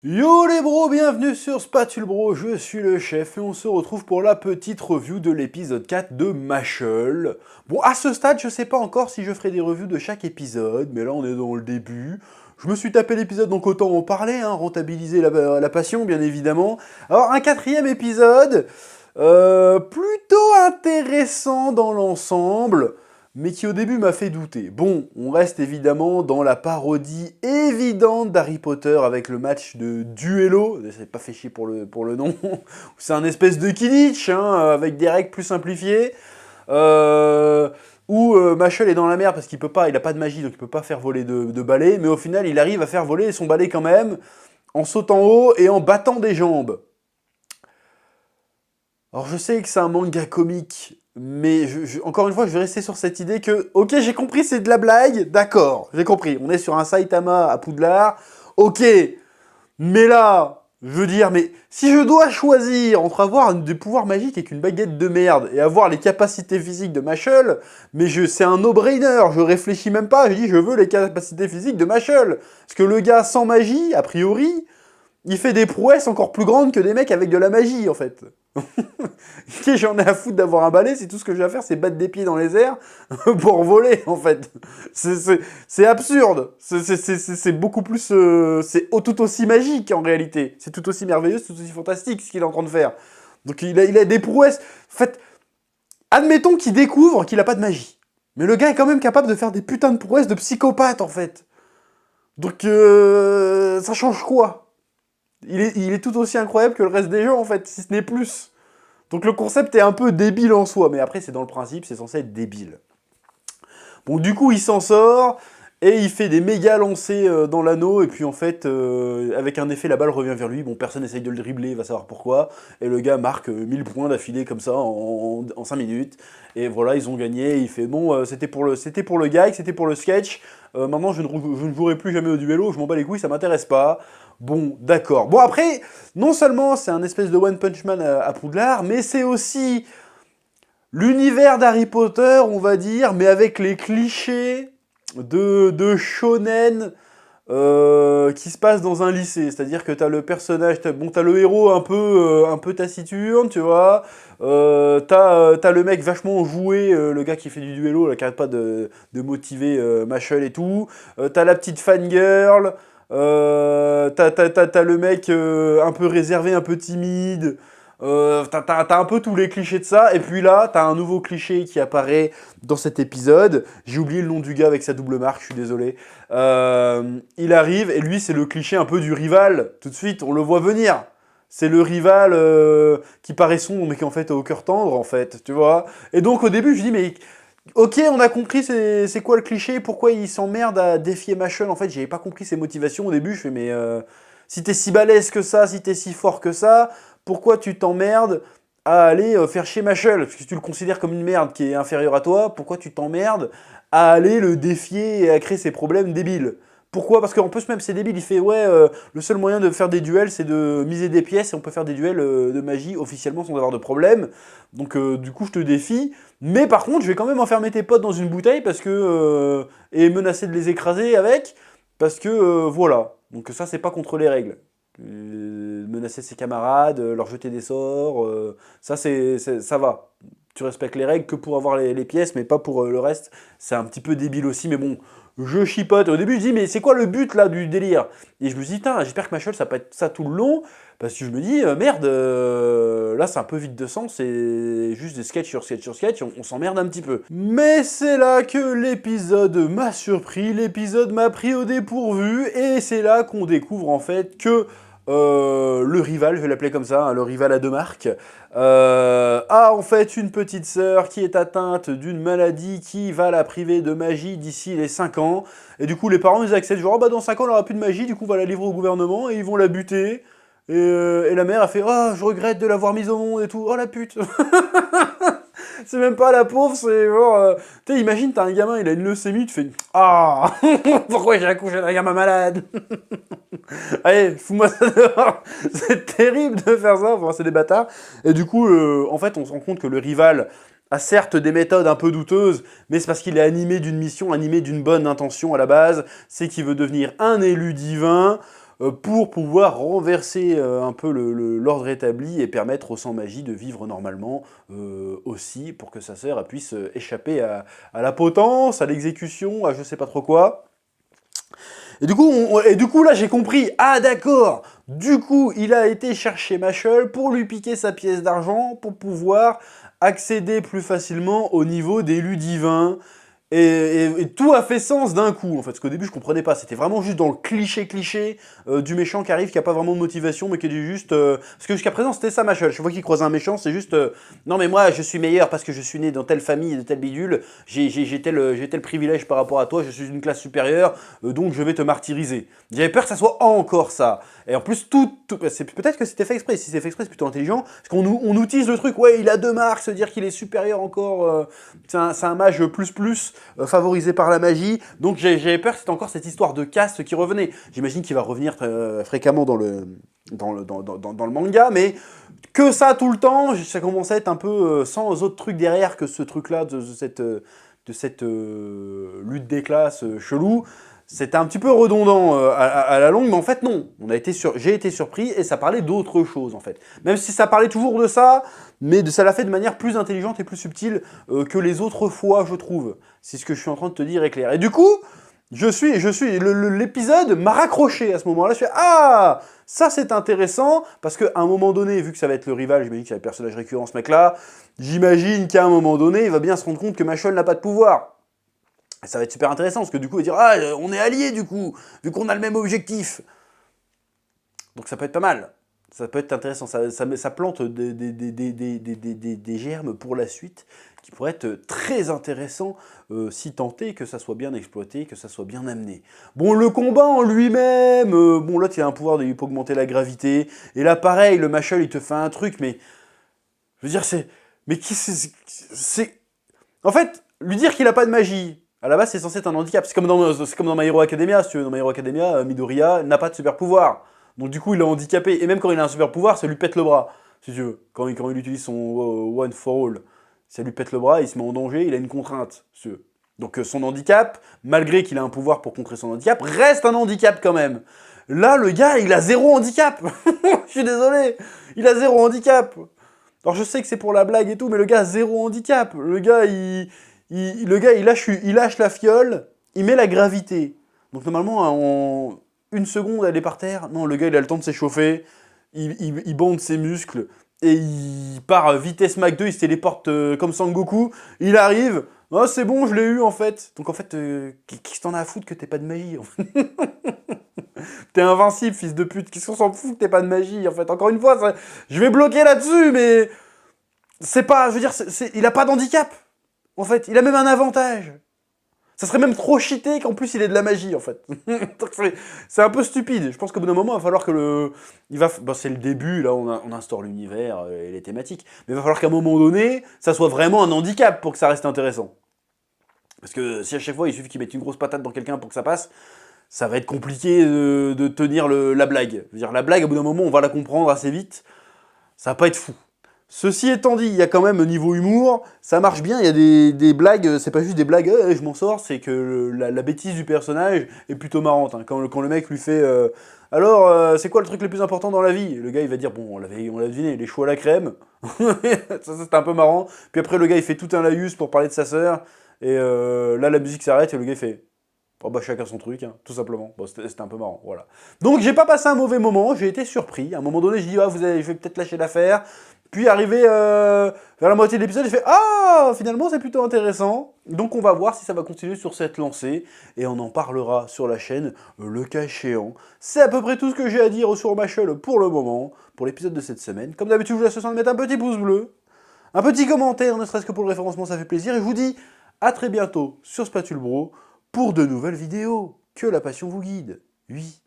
Yo les bros, bienvenue sur Spatule Bro, je suis le chef et on se retrouve pour la petite review de l'épisode 4 de Mashle. Bon, à ce stade, je sais pas encore si je ferai des reviews de chaque épisode, mais là on est dans le début. Je me suis tapé l'épisode, donc autant en parler, hein, rentabiliser la passion, bien évidemment. Alors, un quatrième épisode, plutôt intéressant dans l'ensemble, mais qui au début m'a fait douter. Bon, on reste évidemment dans la parodie évidente d'Harry Potter avec le match de Duello, c'est pas fait chier pour le nom, c'est un espèce de Quidditch, hein, avec des règles plus simplifiées, où Mashle est dans la merde parce qu'il peut pas, il a pas de magie, donc il peut pas faire voler de balai, mais au final il arrive à faire voler son balai quand même, en sautant haut et en battant des jambes. Alors je sais que c'est un manga comique, mais encore une fois, je vais rester sur cette idée que, ok, j'ai compris, c'est de la blague, d'accord, j'ai compris, on est sur un Saitama à Poudlard, ok, mais là, je veux dire, mais si je dois choisir entre avoir des pouvoirs magiques avec une baguette de merde et avoir les capacités physiques de Mashle, mais c'est un no-brainer, je réfléchis même pas, je dis je veux les capacités physiques de Mashle, parce que le gars sans magie, a priori, il fait des prouesses encore plus grandes que des mecs avec de la magie, en fait. J'en ai à foutre d'avoir un balai si tout ce que j'ai à faire c'est battre des pieds dans les airs pour voler en fait. C'est absurde. C'est beaucoup plus. C'est tout aussi magique en réalité. C'est tout aussi merveilleux, c'est tout aussi fantastique ce qu'il est en train de faire. Donc il a des prouesses. En fait, admettons qu'il découvre qu'il a pas de magie. Mais le gars est quand même capable de faire des putains de prouesses de psychopathe en fait. Donc ça change quoi? Il est tout aussi incroyable que le reste des gens en fait, si ce n'est plus. Donc le concept est un peu débile en soi, mais après c'est dans le principe, c'est censé être débile. Bon, du coup il s'en sort, et il fait des méga lancers dans l'anneau, et puis en fait, avec un effet, la balle revient vers lui, bon personne essaye de le dribbler, il va savoir pourquoi, et le gars marque 1000 points d'affilée comme ça en 5 minutes, et voilà, ils ont gagné, et il fait bon, c'était pour le gag, c'était pour le sketch, maintenant je ne jouerai plus jamais au duello, je m'en bats les couilles, ça m'intéresse pas. Bon, d'accord. Bon, après, non seulement c'est un espèce de One Punch Man à Poudlard, mais c'est aussi l'univers d'Harry Potter, on va dire, mais avec les clichés de shonen qui se passe dans un lycée. C'est-à-dire que t'as le personnage, t'as le héros un peu taciturne, tu vois. T'as le mec vachement joué, le gars qui fait du duello, là, qui arrête pas de motiver Mashle et tout. T'as la petite fangirl. T'as le mec un peu réservé, un peu timide. T'as un peu tous les clichés de ça, et puis là, t'as un nouveau cliché qui apparaît dans cet épisode. J'ai oublié le nom du gars avec sa double marque, je suis désolé. Il arrive, et lui, c'est le cliché un peu du rival. Tout de suite, on le voit venir. C'est le rival qui paraît sombre, mais qui en fait a au cœur tendre, en fait, tu vois. Et donc, au début, je dis, mais ok, on a compris c'est quoi le cliché, pourquoi il s'emmerde à défier Mashle. En fait, j'avais pas compris ses motivations au début. Je fais, mais si t'es si balèze que ça, si t'es si fort que ça, pourquoi tu t'emmerdes à aller faire chier Mashle? Parce que tu le considères comme une merde qui est inférieure à toi, pourquoi tu t'emmerdes à aller le défier et à créer ces problèmes débiles? Pourquoi? Parce qu'en plus même c'est débile, il fait ouais, le seul moyen de faire des duels c'est de miser des pièces et on peut faire des duels de magie officiellement sans avoir de problème. Donc du coup je te défie, mais par contre je vais quand même enfermer tes potes dans une bouteille parce que et menacer de les écraser avec, parce que voilà. Donc ça c'est pas contre les règles. Menacer ses camarades, leur jeter des sorts, ça va. Tu respectes les règles que pour avoir les pièces, mais pas pour le reste. C'est un petit peu débile aussi, mais bon, je chipote. Au début, je dis, mais c'est quoi le but là du délire? Et je me dis, putain, j'espère que Mashle, ça va pas être ça tout le long, parce que je me dis, merde, là c'est un peu vide de sens, c'est juste des sketchs sur sketch sur sketch, on s'emmerde un petit peu. Mais c'est là que l'épisode m'a surpris, l'épisode m'a pris au dépourvu, et c'est là qu'on découvre en fait que le rival, je vais l'appeler comme ça, hein, le rival à deux marques, a en fait une petite sœur qui est atteinte d'une maladie qui va la priver de magie d'ici les 5 ans. Et du coup, les parents ils acceptent, genre, oh, bah dans 5 ans, elle aura plus de magie, du coup, on va la livrer au gouvernement et ils vont la buter. Et la mère a fait, oh, je regrette de l'avoir mise au monde et tout, oh la pute. C'est même pas la pauvre, c'est genre. Tu sais, imagine, t'as un gamin, il a une leucémie, tu fais, ah, pourquoi j'ai accouché d'un gamin malade? Allez, fous-moi ça dehors. C'est terrible de faire ça, enfin, c'est des bâtards. Et du coup, en fait, on se rend compte que le rival a certes des méthodes un peu douteuses, mais c'est parce qu'il est animé d'une mission, animé d'une bonne intention à la base, c'est qu'il veut devenir un élu divin. pour pouvoir renverser un peu l'ordre établi et permettre au sans magie de vivre normalement aussi, pour que sa sœur puisse échapper à la potence, à l'exécution, à je sais pas trop quoi. Et du coup là j'ai compris, ah d'accord, du coup il a été chercher Mashle pour lui piquer sa pièce d'argent pour pouvoir accéder plus facilement au niveau des Ludivins. Et tout a fait sens d'un coup, en fait, parce qu'au début je comprenais pas, c'était vraiment juste dans le cliché du méchant qui arrive, qui a pas vraiment de motivation, mais qui dit juste... Parce que jusqu'à présent c'était ça Mashle, chaque fois qu'il croise un méchant, c'est juste... non mais moi je suis meilleur parce que je suis né dans telle famille, de telle bidule, j'ai tel privilège par rapport à toi, je suis d'une classe supérieure, donc je vais te martyriser. J'avais peur que ça soit encore ça. Et en plus, peut-être que c'était fait exprès, si c'est fait exprès c'est plutôt intelligent, parce qu'on utilise le truc, ouais il a 2 marques, se dire qu'il est supérieur encore, c'est un mage plus, favorisé par la magie, donc j'avais peur que c'était encore cette histoire de caste qui revenait. J'imagine qu'il va revenir fréquemment dans le manga, mais que ça tout le temps, ça commence à être un peu sans autres trucs derrière que ce truc-là, de cette lutte des classes chelou. C'était un petit peu redondant à la longue, mais en fait non. J'ai été surpris et ça parlait d'autre chose en fait. Même si ça parlait toujours de ça, mais ça l'a fait de manière plus intelligente et plus subtile que les autres fois, je trouve. C'est ce que je suis en train de te dire, est clair. Et du coup, l'épisode m'a raccroché à ce moment-là. Je fais ah, ça c'est intéressant parce qu'à un moment donné, vu que ça va être le rival, j'imagine qu'il y a le personnage récurrent ce mec-là. J'imagine qu'à un moment donné, il va bien se rendre compte que Mashle n'a pas de pouvoir. Ça va être super intéressant, parce que du coup, il va dire « Ah, on est alliés, du coup, vu qu'on a le même objectif !» Donc ça peut être pas mal. Ça peut être intéressant. Ça plante des germes pour la suite, qui pourraient être très intéressants, si tant est que ça soit bien exploité, que ça soit bien amené. Bon, le combat en lui-même, bon, là, il a un pouvoir, il peut augmenter la gravité. Et là, pareil, le Mashle, il te fait un truc, mais... Je veux dire, c'est... Mais qui c'est... En fait, lui dire qu'il a pas de magie... À la base, c'est censé être un handicap. C'est comme dans My Hero Academia, si tu veux. Dans My Hero Academia, Midoriya n'a pas de super pouvoir. Donc du coup, il est handicapé. Et même quand il a un super pouvoir, ça lui pète le bras, si tu veux. Quand il utilise son One for All, ça lui pète le bras, il se met en danger, il a une contrainte, si tu veux. Donc son handicap, malgré qu'il a un pouvoir pour contrer son handicap, reste un handicap quand même. Là, le gars, il a 0 handicap. Je suis désolé. Il a 0 handicap. Alors je sais que c'est pour la blague et tout, mais le gars a 0 handicap. Le gars, il lâche la fiole, il met la gravité. Donc normalement, en 1 seconde, elle est par terre. Non, le gars, il a le temps de s'échauffer, il bande ses muscles, et il part vitesse Mach 2, il se téléporte comme Sangoku. Il arrive, oh c'est bon, je l'ai eu en fait. Donc en fait, qu'est-ce que t'en as à foutre que t'aies pas de magie en fait. T'es invincible, fils de pute. Qu'est-ce qu'on s'en fout que t'aies pas de magie en fait. Encore une fois, je vais bloquer là-dessus, mais c'est pas, je veux dire, il a pas d'handicap. En fait, il a même un avantage. Ça serait même trop cheaté qu'en plus il ait de la magie, en fait. C'est un peu stupide. Je pense qu'au bout d'un moment, il va falloir que le... c'est le début, là, on instaure l'univers et les thématiques. Mais il va falloir qu'à un moment donné, ça soit vraiment un handicap pour que ça reste intéressant. Parce que si à chaque fois, il suffit qu'il mette une grosse patate dans quelqu'un pour que ça passe, ça va être compliqué de tenir la blague. Je veux dire, la blague, au bout d'un moment, on va la comprendre assez vite. Ça va pas être fou. Ceci étant dit, il y a quand même niveau humour, ça marche bien, il y a des blagues, c'est pas juste des blagues, je m'en sors, c'est que la bêtise du personnage est plutôt marrante. Hein. Quand le mec lui fait alors, c'est quoi le truc le plus important dans la vie? Le gars il va dire bon, on l'a deviné, les choux à la crème. Ça c'est un peu marrant. Puis après le gars il fait tout un laïus pour parler de sa sœur, et là la musique s'arrête et le gars il fait oh bah chacun son truc, hein, tout simplement. Bon, c'était un peu marrant, voilà. Donc j'ai pas passé un mauvais moment, j'ai été surpris. À un moment donné, je dis ah, je vais peut-être lâcher l'affaire. Puis arrivé vers la moitié de l'épisode, j'ai fait ah, finalement c'est plutôt intéressant. Donc on va voir si ça va continuer sur cette lancée et on en parlera sur la chaîne le cas échéant. C'est à peu près tout ce que j'ai à dire sur Mashle pour le moment, pour l'épisode de cette semaine. Comme d'habitude, je vous laisse le soin de mettre un petit pouce bleu, un petit commentaire, ne serait-ce que pour le référencement, ça fait plaisir. Et je vous dis à très bientôt sur Spatule Bro pour de nouvelles vidéos. Que la passion vous guide. Oui.